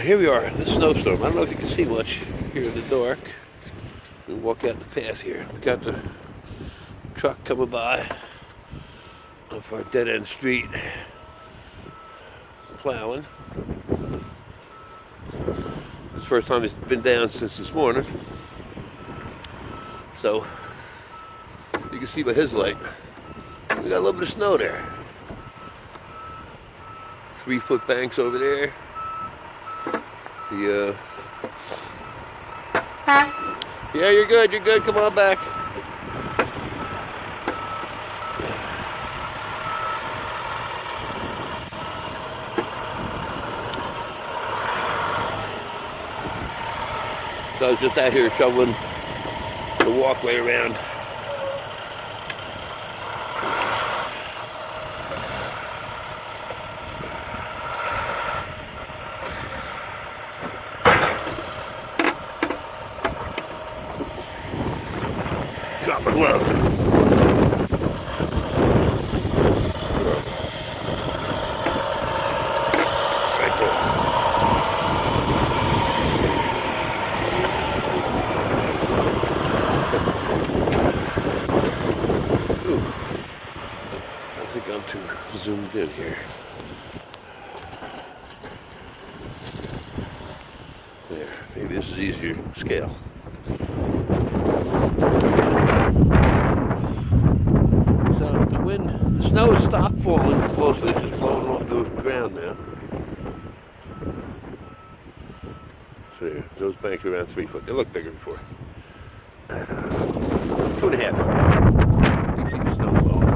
Here we are, the snowstorm. I don't know if you can see much here in the dark. We'll walk out the path here. We got the truck coming by off our dead-end street, plowing. It's the first time he's been down since this morning. So, you can see by his light, we got a little bit of snow there. 3-foot banks over there. Yeah, you're good, come on back. So I was just out here shoveling the walkway around. Drop my glove. Right there. Ooh. I think I'm too zoomed in here. There. Maybe this is easier to scale. The snow has stopped falling mostly, it's just blowing off the ground now. So there, those banks are around 3 foot. They look bigger before. 2.5 foot. You see the snow falling.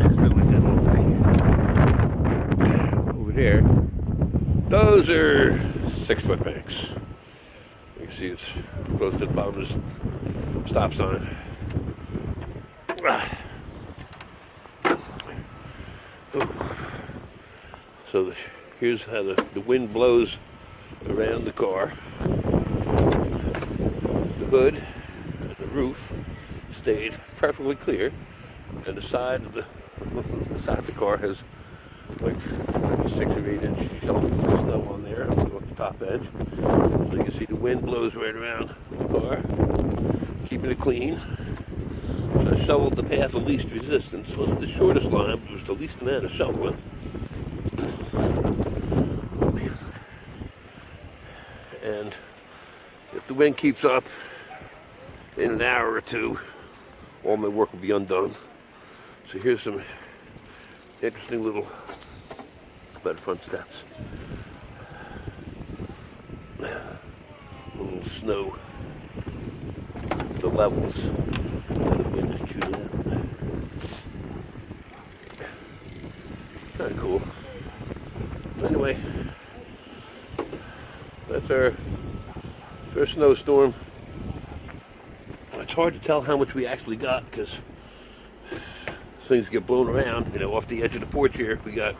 It's been like that all day. Over there, those are 6-foot banks. You can see it's close to the bottom of the stop sign. So here's how the wind blows around the car. The hood and the roof stayed perfectly clear, and the side of the car has like 6 or 8 inch shelf of snow on there on the top edge. So you can see the wind blows right around the car, keeping it clean. So I shoveled the path of least resistance. It wasn't the shortest line, but it was the least amount of shoveling. And if the wind keeps up, in an hour or two, all my work will be undone. So here's some interesting little bed front steps. Little snow, the levels, the wind is chewing out. Kind of cool. Anyway, that's our snowstorm. It's hard to tell how much we actually got because things get blown around. You know, off the edge of the porch here, we got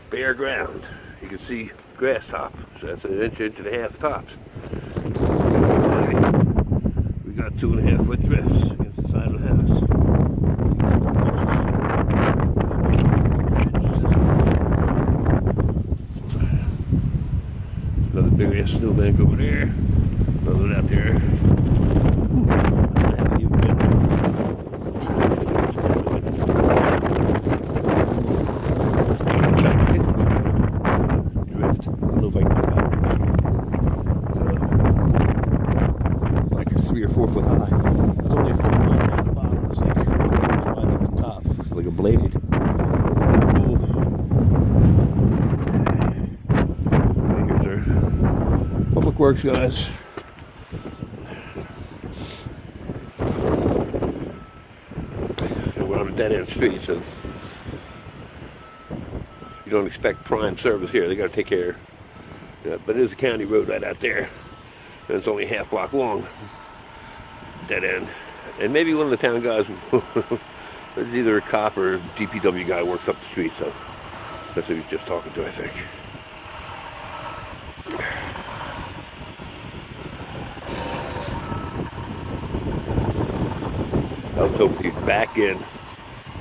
bare ground. You can see grass top, so that's an inch and a half tops. We got 2.5 foot drifts against the side of the house. Another big ass snowbank over there. Another one out there. Drift. I don't know if I can get out there. It's like 3 or 4 foot high. It's only a foot wide at the bottom. It's like 4 inches wide at the top. It's like a blade. Cool. Here's our public works guys. We're on a dead-end street, so you don't expect prime service here. They got to take care. But it is a county road right out there, and it's only a half block long. Dead end, and maybe one of the town guys. There's either a cop or a DPW guy works up the street, so that's who he's just talking to, I think. I was hoping he'd back in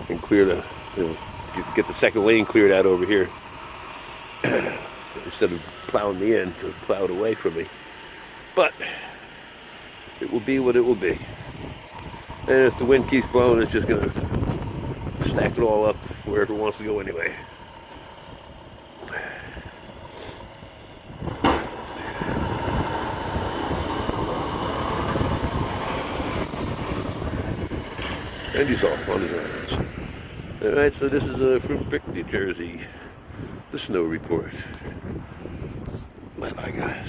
and clear the, get the second lane cleared out over here instead of plowing me in to plow it away from me. But it will be what it will be. And if the wind keeps blowing, it's just going to stack it all up wherever it wants to go anyway. And he's off on his rounds. Alright, so this is from Brick, New Jersey, the snow report. Bye-bye, guys.